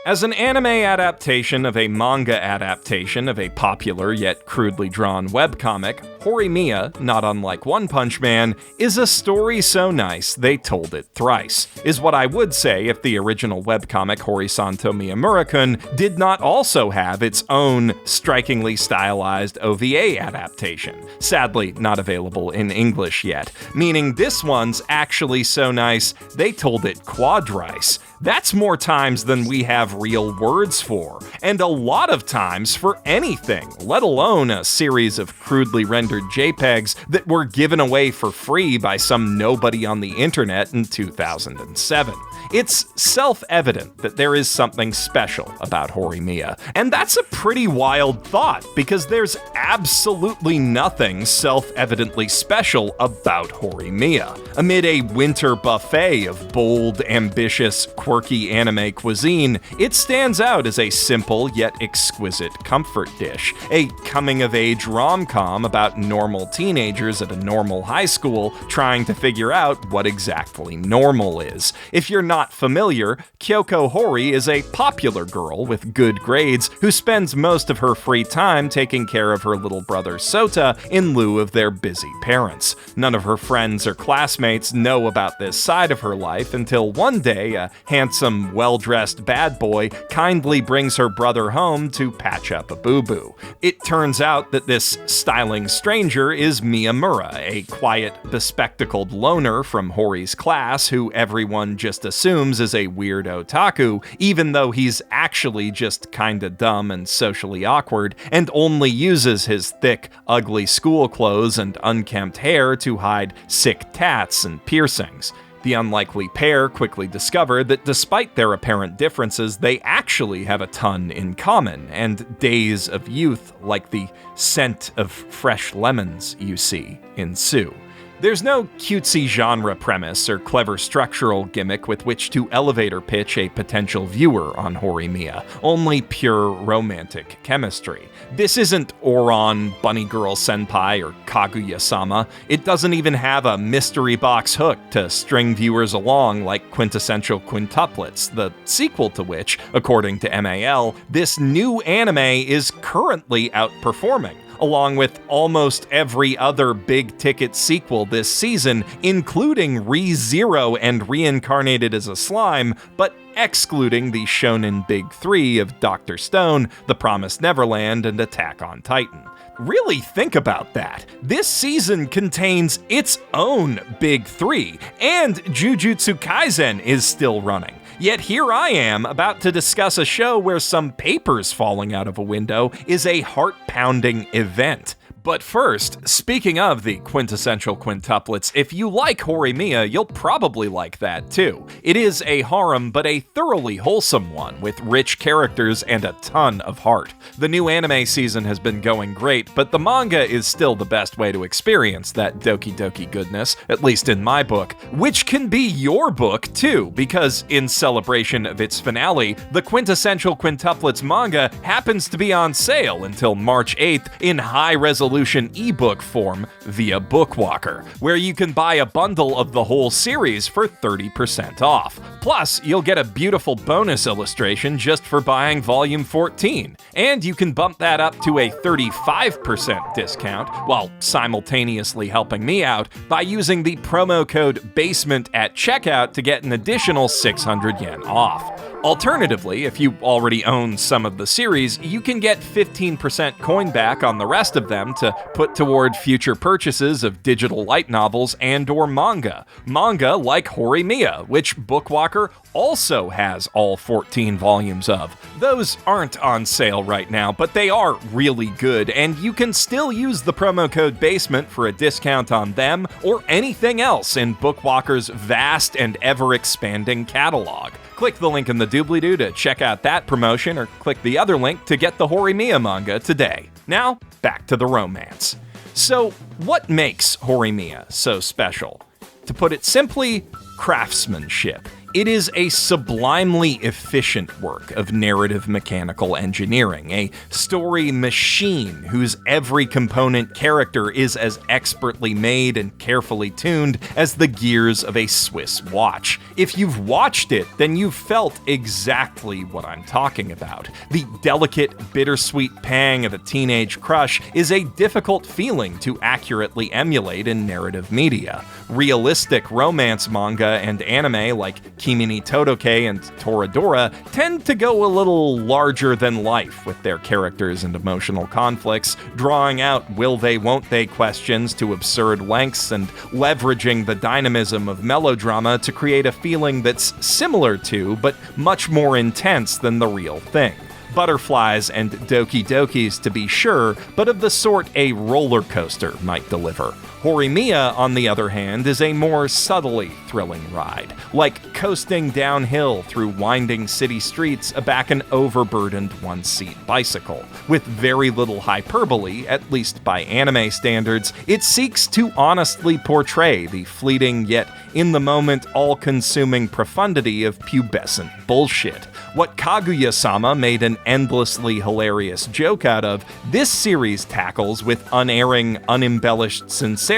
As an anime adaptation of a manga adaptation of a popular yet crudely drawn webcomic, Horimiya, not unlike One Punch Man, is a story so nice they told it thrice, is what I would say if the original webcomic Hori-san to Miyamura-kun did not also have its own strikingly stylized OVA adaptation, sadly not available in English yet, meaning this one's actually so nice they told it quadrice. That's more times than we have real words for, and a lot of times for anything, let alone a series of crudely rendered JPEGs that were given away for free by some nobody on the internet in 2007. It's self-evident that there is something special about Horimiya, and that's a pretty wild thought, because there's absolutely nothing self-evidently special about Horimiya. Amid a winter buffet of bold, ambitious, quirky anime cuisine, it stands out as a simple yet exquisite comfort dish, a coming-of-age rom-com about normal teenagers at a normal high school trying to figure out what exactly normal is. If you're not familiar, Kyoko Hori is a popular girl with good grades who spends most of her free time taking care of her little brother Sota in lieu of their busy parents. None of her friends or classmates know about this side of her life until one day a handsome, well-dressed bad boy kindly brings her brother home to patch up a boo-boo. It turns out that this styling stranger is Miyamura, a quiet, bespectacled loner from Hori's class who everyone just assumes is a weird otaku, even though he's actually just kinda dumb and socially awkward, and only uses his thick, ugly school clothes and unkempt hair to hide sick tats and piercings. The unlikely pair quickly discover that despite their apparent differences, they actually have a ton in common, and days of youth, like the scent of fresh lemons you see, ensue. There's no cutesy genre premise or clever structural gimmick with which to elevator pitch a potential viewer on Horimiya, only pure romantic chemistry. This isn't Oron, Bunny Girl Senpai, or Kaguya-sama. It doesn't even have a mystery box hook to string viewers along like Quintessential Quintuplets, the sequel to which, according to MAL, this new anime is currently outperforming, along with almost every other big-ticket sequel this season, including ReZero and Reincarnated as a Slime, but excluding the shonen big three of Dr. Stone, The Promised Neverland, and Attack on Titan. Really think about that. This season contains its own big three, and Jujutsu Kaisen is still running. Yet here I am, about to discuss a show where some papers falling out of a window is a heart-pounding event. But first, speaking of the quintessential quintuplets, if you like Horimiya, you'll probably like that too. It is a harem, but a thoroughly wholesome one, with rich characters and a ton of heart. The new anime season has been going great, but the manga is still the best way to experience that doki doki goodness, at least in my book, which can be your book too, because in celebration of its finale, the quintessential quintuplets manga happens to be on sale until March 8th in high-resolution ebook form via Bookwalker, where you can buy a bundle of the whole series for 30% off. Plus, you'll get a beautiful bonus illustration just for buying volume 14, and you can bump that up to a 35% discount while simultaneously helping me out by using the promo code BASEMENT at checkout to get an additional 600 yen off. Alternatively, if you already own some of the series, you can get 15% coin back on the rest of them to put toward future purchases of digital light novels and/or manga. Manga like Horimiya, which Bookwalker also has all 14 volumes of. Those aren't on sale right now, but they are really good, and you can still use the promo code BASEMENT for a discount on them or anything else in Bookwalker's vast and ever-expanding catalog. Click the link in the doobly-doo to check out that promotion, or click the other link to get the Horimiya manga today. Now, back to the romance. So, what makes Horimiya so special? To put it simply, craftsmanship. It is a sublimely efficient work of narrative mechanical engineering, a story machine whose every component character is as expertly made and carefully tuned as the gears of a Swiss watch. If you've watched it, then you've felt exactly what I'm talking about. The delicate, bittersweet pang of a teenage crush is a difficult feeling to accurately emulate in narrative media. Realistic romance manga and anime like Kimi ni Todoke and Toradora tend to go a little larger than life with their characters and emotional conflicts, drawing out will they won't they questions to absurd lengths and leveraging the dynamism of melodrama to create a feeling that's similar to, but much more intense than the real thing. Butterflies and doki dokis to be sure, but of the sort a roller coaster might deliver. Horimiya, on the other hand, is a more subtly thrilling ride, like coasting downhill through winding city streets aback an overburdened one-seat bicycle. With very little hyperbole, at least by anime standards, it seeks to honestly portray the fleeting yet in-the-moment all-consuming profundity of pubescent bullshit. What Kaguya-sama made an endlessly hilarious joke out of, this series tackles with unerring, unembellished sincerity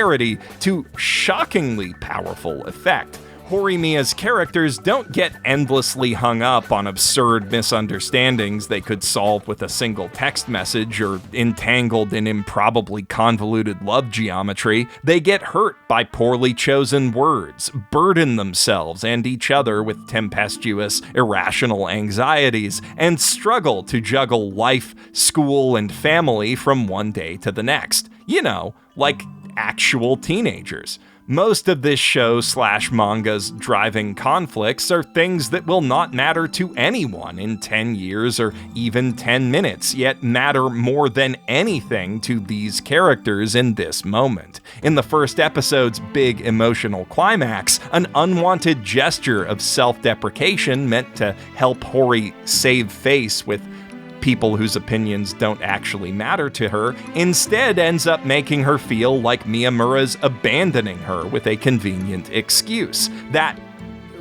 to shockingly powerful effect. Horimiya's characters don't get endlessly hung up on absurd misunderstandings they could solve with a single text message or entangled in improbably convoluted love geometry. They get hurt by poorly chosen words, burden themselves and each other with tempestuous, irrational anxieties, and struggle to juggle life, school, and family from one day to the next. You know, like actual teenagers. Most of this show/manga's driving conflicts are things that will not matter to anyone in 10 years or even 10 minutes, yet matter more than anything to these characters in this moment. In the first episode's big emotional climax, an unwanted gesture of self-deprecation meant to help Hori save face with people whose opinions don't actually matter to her, instead ends up making her feel like Miyamura's abandoning her with a convenient excuse. That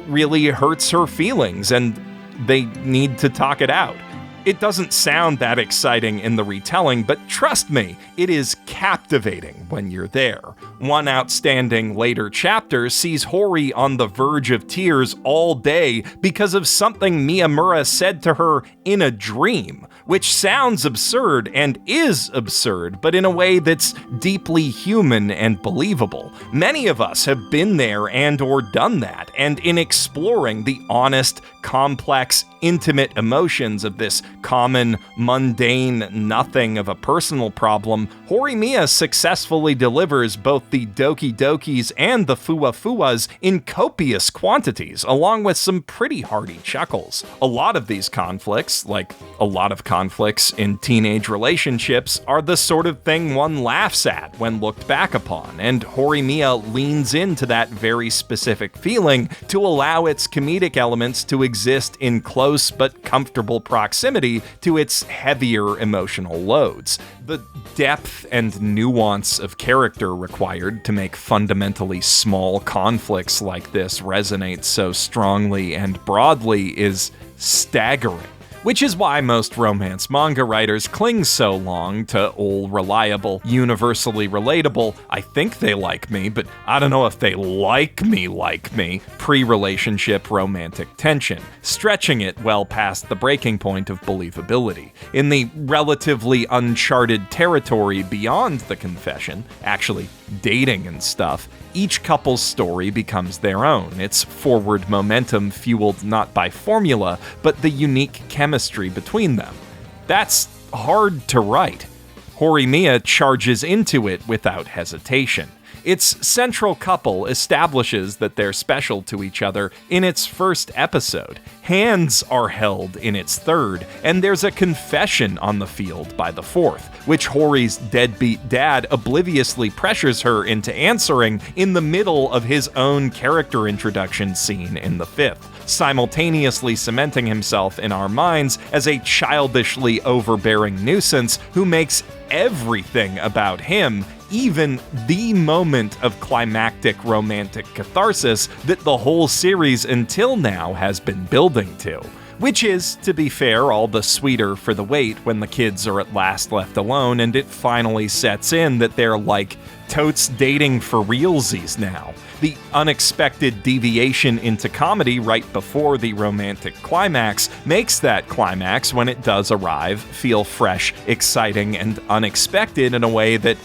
really hurts her feelings, and they need to talk it out. It doesn't sound that exciting in the retelling, but trust me, it is captivating when you're there. One outstanding later chapter sees Hori on the verge of tears all day because of something Miyamura said to her in a dream, which sounds absurd and is absurd, but in a way that's deeply human and believable. Many of us have been there and or done that, and in exploring the honest, complex, intimate emotions of this common, mundane nothing of a personal problem, Horimiya successfully delivers both the doki dokis and the fuwa fuwas in copious quantities, along with some pretty hearty chuckles. A lot of these conflicts, like a lot of conflicts in teenage relationships, are the sort of thing one laughs at when looked back upon, and Horimiya leans into that very specific feeling to allow its comedic elements to exist in close but comfortable proximity to its heavier emotional loads. The depth and nuance of character required to make fundamentally small conflicts like this resonate so strongly and broadly is staggering. Which is why most romance manga writers cling so long to old, reliable, universally relatable, I think they like me, but I don't know if they like me, pre-relationship romantic tension, stretching it well past the breaking point of believability. In the relatively uncharted territory beyond the confession, actually dating and stuff, each couple's story becomes their own, its forward momentum fueled not by formula, but the unique chemistry between them. That's hard to write. Horimiya charges into it without hesitation. Its central couple establishes that they're special to each other in its first episode. Hands are held in its third, and there's a confession on the field by the fourth, which Hori's deadbeat dad obliviously pressures her into answering in the middle of his own character introduction scene in the fifth, simultaneously cementing himself in our minds as a childishly overbearing nuisance who makes everything about him even the moment of climactic romantic catharsis that the whole series until now has been building to. Which is, to be fair, all the sweeter for the wait when the kids are at last left alone and it finally sets in that they're like totes dating for realsies now. The unexpected deviation into comedy right before the romantic climax makes that climax, when it does arrive, feel fresh, exciting, and unexpected in a way that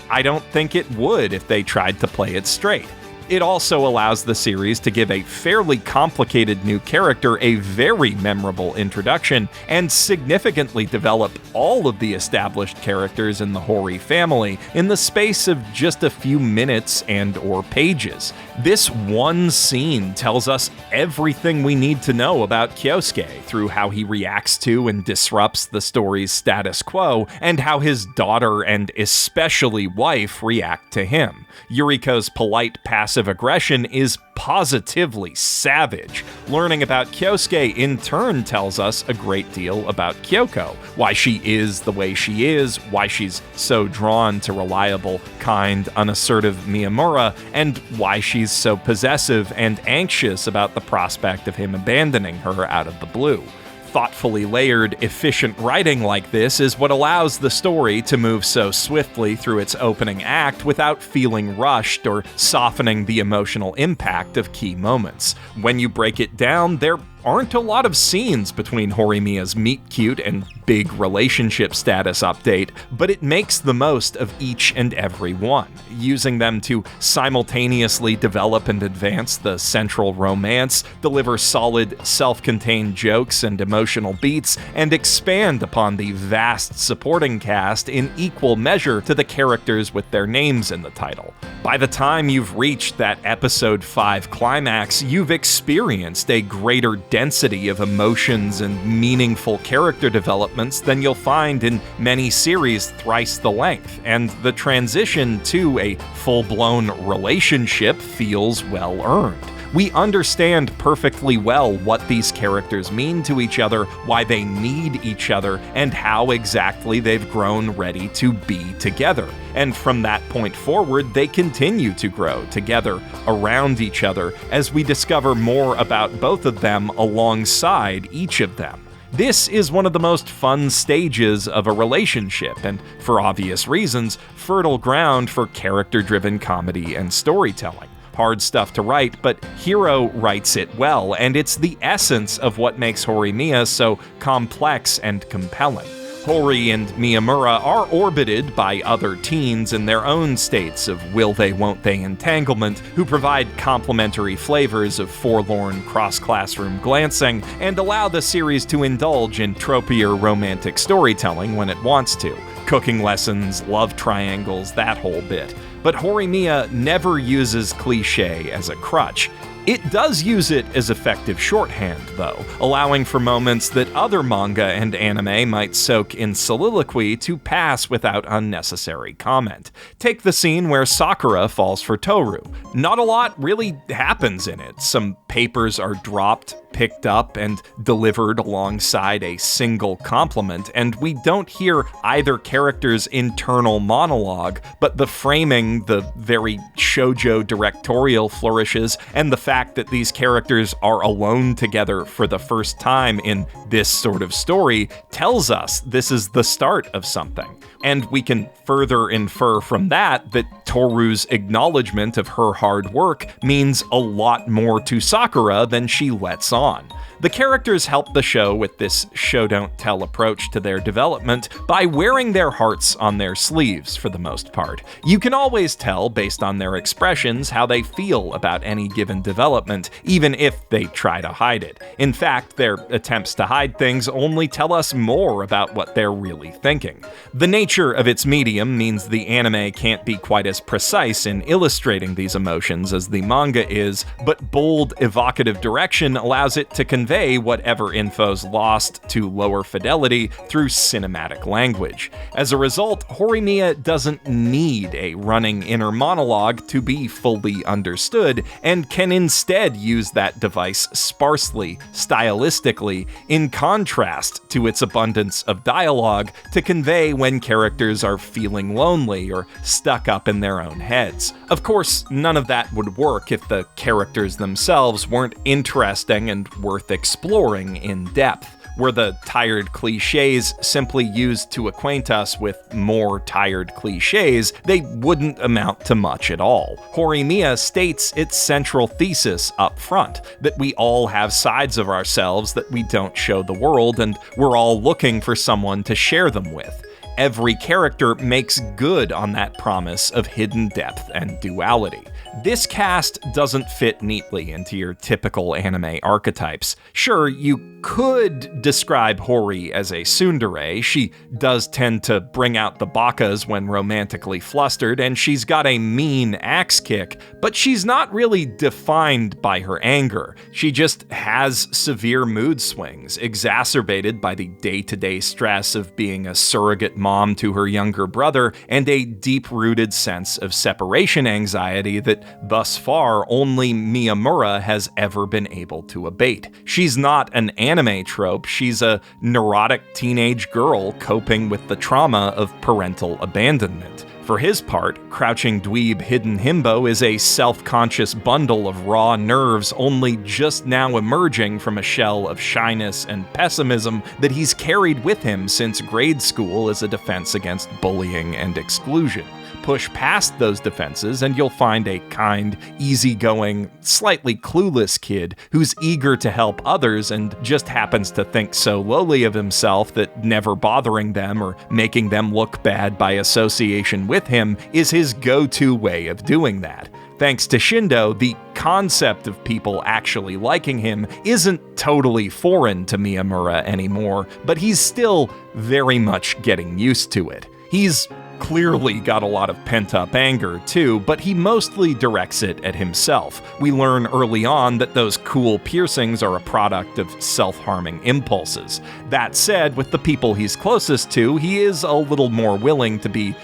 I don't think it would if they tried to play it straight. It also allows the series to give a fairly complicated new character a very memorable introduction and significantly develop all of the established characters in the Hori family in the space of just a few minutes and/or pages. This one scene tells us everything we need to know about Kyosuke through how he reacts to and disrupts the story's status quo, and how his daughter and especially wife react to him. Yuriko's polite passive aggression is positively savage. Learning about Kyosuke in turn tells us a great deal about Kyoko, why she is the way she is, why she's so drawn to reliable, kind, unassertive Miyamura, and why she's so possessive and anxious about the prospect of him abandoning her out of the blue. Thoughtfully layered, efficient writing like this is what allows the story to move so swiftly through its opening act without feeling rushed or softening the emotional impact of key moments. When you break it down, there aren't a lot of scenes between Horimiya's meet-cute and big relationship status update, but it makes the most of each and every one, using them to simultaneously develop and advance the central romance, deliver solid, self-contained jokes and emotional beats, and expand upon the vast supporting cast in equal measure to the characters with their names in the title. By the time you've reached that episode 5 climax, you've experienced a greater density of emotions and meaningful character developments than you'll find in many series thrice the length, and the transition to a full-blown relationship feels well-earned. We understand perfectly well what these characters mean to each other, why they need each other, and how exactly they've grown ready to be together. And from that point forward, they continue to grow together, around each other, as we discover more about both of them alongside each of them. This is one of the most fun stages of a relationship, and for obvious reasons, fertile ground for character-driven comedy and storytelling. Hard stuff to write, but Hiro writes it well, and it's the essence of what makes Horimiya so complex and compelling. Hori and Miyamura are orbited by other teens in their own states of will-they-won't-they entanglement, who provide complementary flavors of forlorn cross-classroom glancing and allow the series to indulge in tropier romantic storytelling when it wants to. Cooking lessons, love triangles, that whole bit. But Horimiya never uses cliché as a crutch. It does use it as effective shorthand, though, allowing for moments that other manga and anime might soak in soliloquy to pass without unnecessary comment. Take the scene where Sakura falls for Toru. Not a lot really happens in it. Some papers are dropped, picked up, and delivered alongside a single compliment, and we don't hear either character's internal monologue, but the framing, the very shoujo directorial flourishes, and the fact that these characters are alone together for the first time in this sort of story tells us this is the start of something. And we can further infer from that Toru's acknowledgement of her hard work means a lot more to Sakura than she lets on. The characters help the show with this show-don't-tell approach to their development by wearing their hearts on their sleeves for the most part. You can always tell, based on their expressions, how they feel about any given development, even if they try to hide it. In fact, their attempts to hide things only tell us more about what they're really thinking. The nature of its medium means the anime can't be quite as precise in illustrating these emotions as the manga is, but bold, evocative direction allows allows it to convey whatever info's lost to lower fidelity through cinematic language. As a result, Horimiya doesn't need a running inner monologue to be fully understood, and can instead use that device sparsely, stylistically, in contrast to its abundance of dialogue to convey when characters are feeling lonely or stuck up in their own heads. Of course, none of that would work if the characters themselves weren't interesting and worth exploring in depth. Were the tired cliches simply used to acquaint us with more tired cliches, they wouldn't amount to much at all. Horimiya states its central thesis up front, that we all have sides of ourselves that we don't show the world, and we're all looking for someone to share them with. Every character makes good on that promise of hidden depth and duality. This cast doesn't fit neatly into your typical anime archetypes. Sure, you could describe Hori as a tsundere. She does tend to bring out the bakas when romantically flustered, and she's got a mean axe kick, but she's not really defined by her anger. She just has severe mood swings, exacerbated by the day-to-day stress of being a surrogate mom to her younger brother, and a deep-rooted sense of separation anxiety that thus far only Miyamura has ever been able to abate. She's not an anime trope, she's a neurotic teenage girl coping with the trauma of parental abandonment. For his part, Crouching Dweeb Hidden Himbo is a self-conscious bundle of raw nerves only just now emerging from a shell of shyness and pessimism that he's carried with him since grade school as a defense against bullying and exclusion. Push past those defenses and you'll find a kind, easygoing, slightly clueless kid who's eager to help others and just happens to think so lowly of himself that never bothering them or making them look bad by association with him is his go-to way of doing that. Thanks to Shindo, the concept of people actually liking him isn't totally foreign to Miyamura anymore, but he's still very much getting used to it. He's clearly got a lot of pent-up anger too, but he mostly directs it at himself. We learn early on that those cool piercings are a product of self-harming impulses. That said, with the people he's closest to, he is a little more willing to be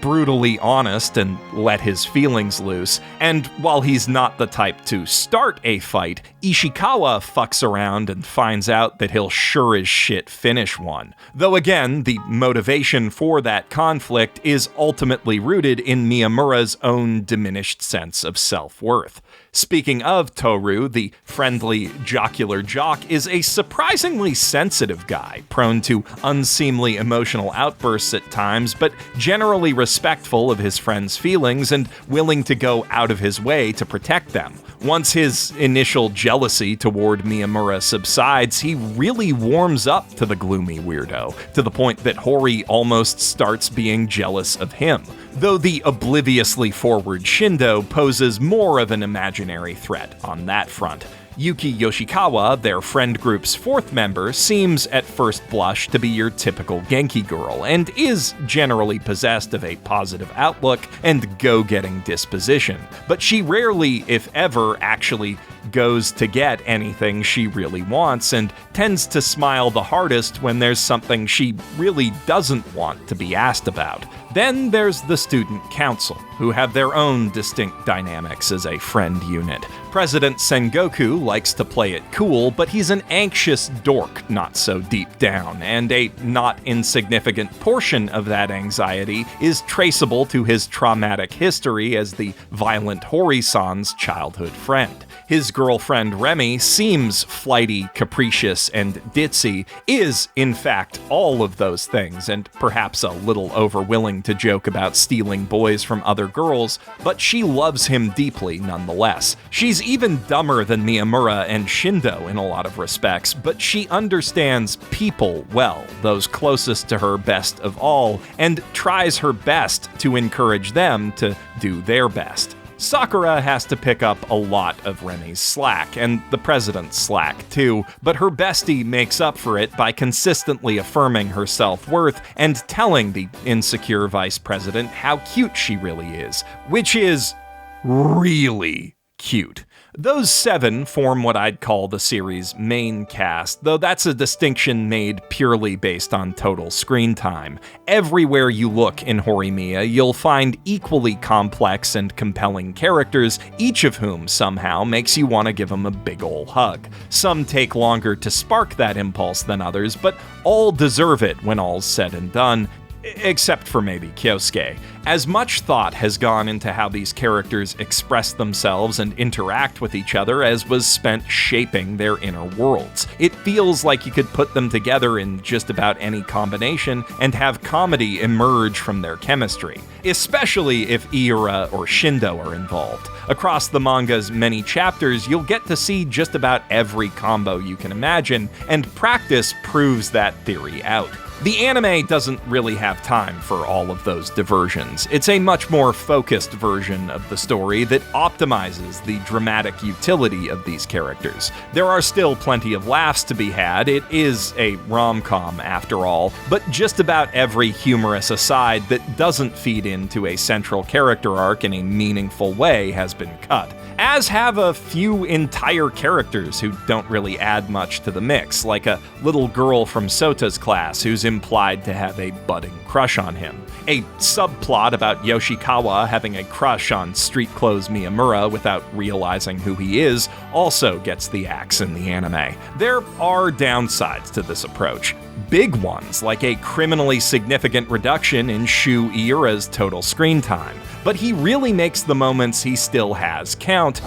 brutally honest and let his feelings loose, and while he's not the type to start a fight, Ishikawa fucks around and finds out that he'll sure as shit finish one. Though again, the motivation for that conflict is ultimately rooted in Miyamura's own diminished sense of self-worth. Speaking of Toru, the friendly, jocular jock is a surprisingly sensitive guy, prone to unseemly emotional outbursts at times, but generally respectful of his friends' feelings and willing to go out of his way to protect them. Once his initial jealousy toward Miyamura subsides, he really warms up to the gloomy weirdo, to the point that Hori almost starts being jealous of him. Though the obliviously forward Shindo poses more of an imaginary threat on that front. Yuki Yoshikawa, their friend group's fourth member, seems at first blush to be your typical Genki girl, and is generally possessed of a positive outlook and go-getting disposition. But she rarely, if ever, actually goes to get anything she really wants, and tends to smile the hardest when there's something she really doesn't want to be asked about. Then there's the student council, who have their own distinct dynamics as a friend unit. President Sengoku likes to play it cool, but he's an anxious dork not so deep down, and a not insignificant portion of that anxiety is traceable to his traumatic history as the violent Hori-san's childhood friend. His girlfriend Remy seems flighty, capricious, and ditzy, is, in fact, all of those things, and perhaps a little overwilling to joke about stealing boys from other girls, but she loves him deeply nonetheless. She's even dumber than Miyamura and Shindo in a lot of respects, but she understands people well, those closest to her best of all, and tries her best to encourage them to do their best. Sakura has to pick up a lot of Remy's slack, and the president's slack too, but her bestie makes up for it by consistently affirming her self-worth and telling the insecure vice president how cute she really is, which is really cute. Those 7 form what I'd call the series' main cast, though that's a distinction made purely based on total screen time. Everywhere you look in Horimiya, you'll find equally complex and compelling characters, each of whom somehow makes you want to give them a big ol' hug. Some take longer to spark that impulse than others, but all deserve it when all's said and done. Except for maybe Kyosuke. As much thought has gone into how these characters express themselves and interact with each other as was spent shaping their inner worlds. It feels like you could put them together in just about any combination and have comedy emerge from their chemistry, especially if Iura or Shindo are involved. Across the manga's many chapters, you'll get to see just about every combo you can imagine, and practice proves that theory out. The anime doesn't really have time for all of those diversions. It's a much more focused version of the story that optimizes the dramatic utility of these characters. There are still plenty of laughs to be had. It is a rom-com after all, but just about every humorous aside that doesn't feed into a central character arc in a meaningful way has been cut. As have a few entire characters who don't really add much to the mix, like a little girl from Sota's class who's implied to have a budding crush on him. A subplot about Yoshikawa having a crush on street clothes Miyamura without realizing who he is also gets the axe in the anime. There are downsides to this approach. Big ones, like a criminally significant reduction in Shu Iura's total screen time. But he really makes the moments he still has count.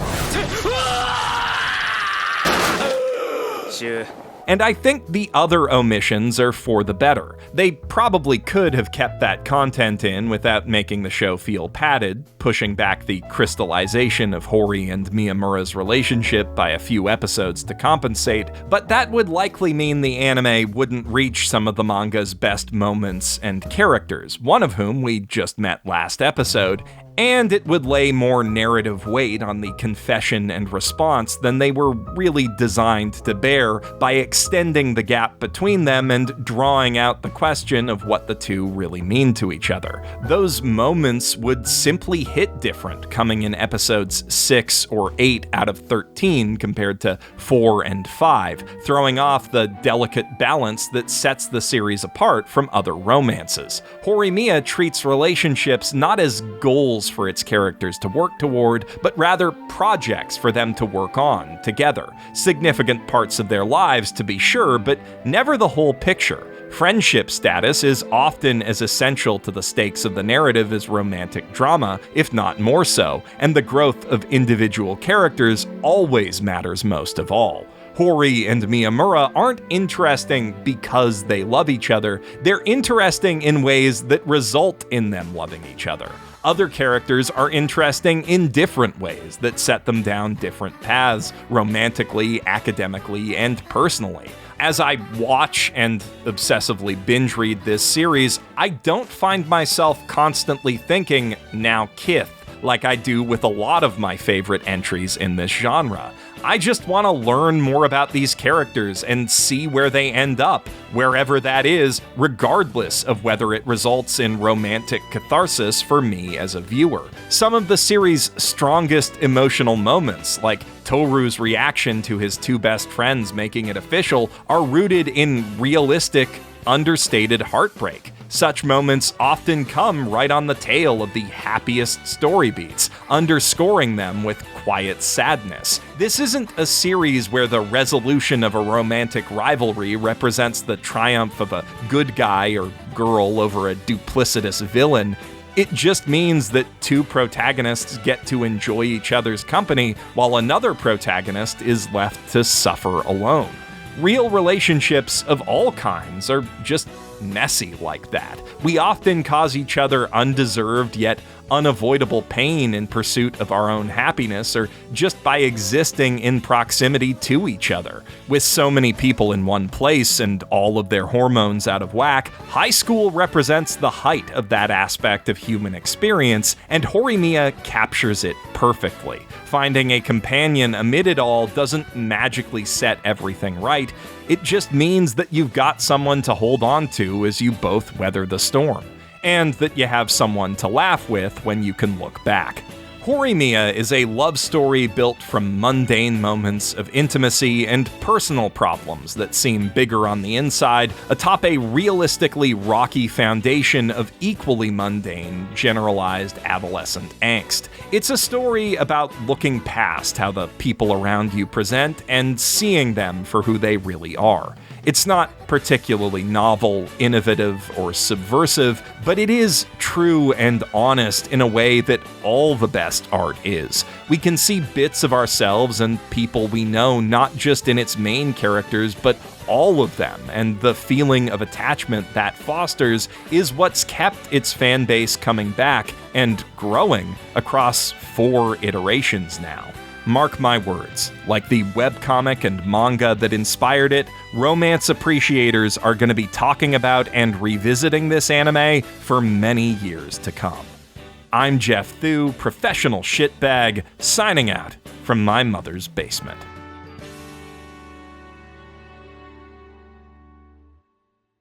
And I think the other omissions are for the better. They probably could have kept that content in without making the show feel padded, pushing back the crystallization of Hori and Miyamura's relationship by a few episodes to compensate, but that would likely mean the anime wouldn't reach some of the manga's best moments and characters, one of whom we just met last episode, and it would lay more narrative weight on the confession and response than they were really designed to bear by extending the gap between them and drawing out the question of what the two really mean to each other. Those moments would simply hit different, coming in episodes 6 or 8 out of 13 compared to 4 and 5, throwing off the delicate balance that sets the series apart from other romances. Horimiya treats relationships not as goals for its characters to work toward, but rather projects for them to work on together. Significant parts of their lives, to be sure, but never the whole picture. Friendship status is often as essential to the stakes of the narrative as romantic drama, if not more so, and the growth of individual characters always matters most of all. Hori and Miyamura aren't interesting because they love each other, they're interesting in ways that result in them loving each other. Other characters are interesting in different ways that set them down different paths, romantically, academically, and personally. As I watch and obsessively binge read this series, I don't find myself constantly thinking, now Kith, like I do with a lot of my favorite entries in this genre. I just want to learn more about these characters and see where they end up, wherever that is, regardless of whether it results in romantic catharsis for me as a viewer. Some of the series' strongest emotional moments, like Toru's reaction to his two best friends making it official, are rooted in realistic, understated heartbreak. Such moments often come right on the tail of the happiest story beats, underscoring them with quiet sadness. This isn't a series where the resolution of a romantic rivalry represents the triumph of a good guy or girl over a duplicitous villain. It just means that two protagonists get to enjoy each other's company while another protagonist is left to suffer alone. Real relationships of all kinds are just messy like that. We often cause each other undeserved yet unavoidable pain in pursuit of our own happiness or just by existing in proximity to each other. With so many people in one place and all of their hormones out of whack, high school represents the height of that aspect of human experience, and Horimiya captures it perfectly. Finding a companion amid it all doesn't magically set everything right. It just means that you've got someone to hold on to as you both weather the storm, and that you have someone to laugh with when you can look back. Horimiya is a love story built from mundane moments of intimacy and personal problems that seem bigger on the inside, atop a realistically rocky foundation of equally mundane, generalized adolescent angst. It's a story about looking past how the people around you present and seeing them for who they really are. It's not particularly novel, innovative, or subversive, but it is true and honest in a way that all the best art is. We can see bits of ourselves and people we know not just in its main characters, but all of them, and the feeling of attachment that fosters is what's kept its fan base coming back and growing across 4 iterations now. Mark my words, like the webcomic and manga that inspired it, romance appreciators are going to be talking about and revisiting this anime for many years to come. I'm Geoff Thew, professional shitbag, signing out from my mother's basement.